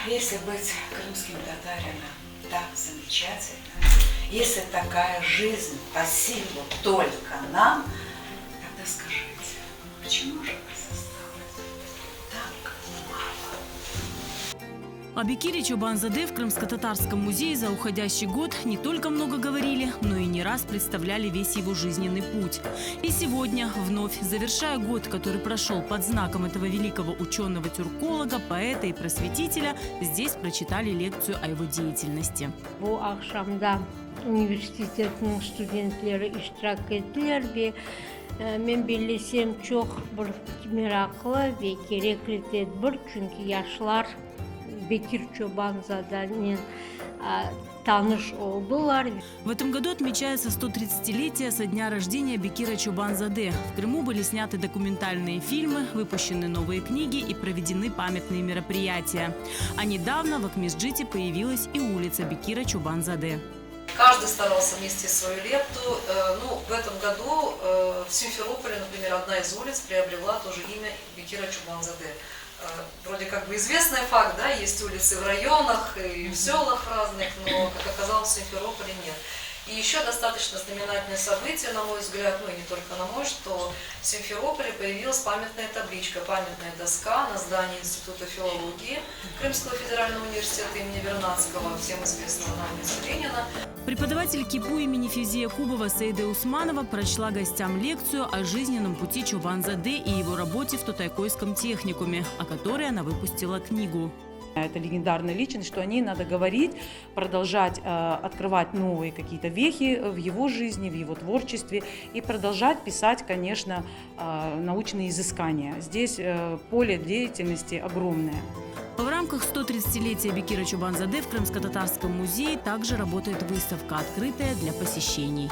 если быть крымским татарином так замечательно, если такая жизнь по силу только нам, тогда скажите, почему же вас осталось так мало? О Бекире Чобанзаде в Крымско-Татарском музее за уходящий год не только много говорили, но и не раз представляли весь его жизненный путь. И сегодня, вновь завершая год, который прошел под знаком этого великого ученого-тюрколога, поэта и просветителя, здесь прочитали лекцию о его деятельности. Bu akşamda üniversitenin studentleri iştirak ettiler ve men bilsem çok bir meraklı ve gerekli tedbir çünkü yaşlar Bekir Çobanzade'nin tanış oldular. В этом году отмечается 130-летие со дня рождения Бекира Чобанзаде. В Крыму были сняты документальные фильмы, выпущены новые книги и проведены памятные мероприятия. А недавно в Акмесджите появилась и улица Бекира Чобанзаде. Каждый старался внести свою лепту. В этом году в Симферополе, например, одна из улиц приобрела тоже имя Бекира Чобанзаде. Вроде как бы известный факт, да, есть улицы в районах и в селах разных, но, как оказалось, в Симферополе нет. И еще достаточно знаменательное событие, на мой взгляд, ну и не только на мой, что в Симферополе появилась памятная табличка, памятная доска на здании Института филологии Крымского федерального университета имени Вернадского, всем известного на улице Ленина. Преподаватель КИПУ имени Февзия Кубова Саида Усманова прочла гостям лекцию о жизненном пути Чобанзаде и его работе в Тутайкойском техникуме, о которой она выпустила книгу. Это легендарная личность, что о ней надо говорить, продолжать открывать новые какие-то вехи в его жизни, в его творчестве и продолжать писать, конечно, научные изыскания. Здесь поле деятельности огромное. В рамках 130-летия Бекира Чобанзаде в Крымско-Татарском музее также работает выставка, открытая для посещений.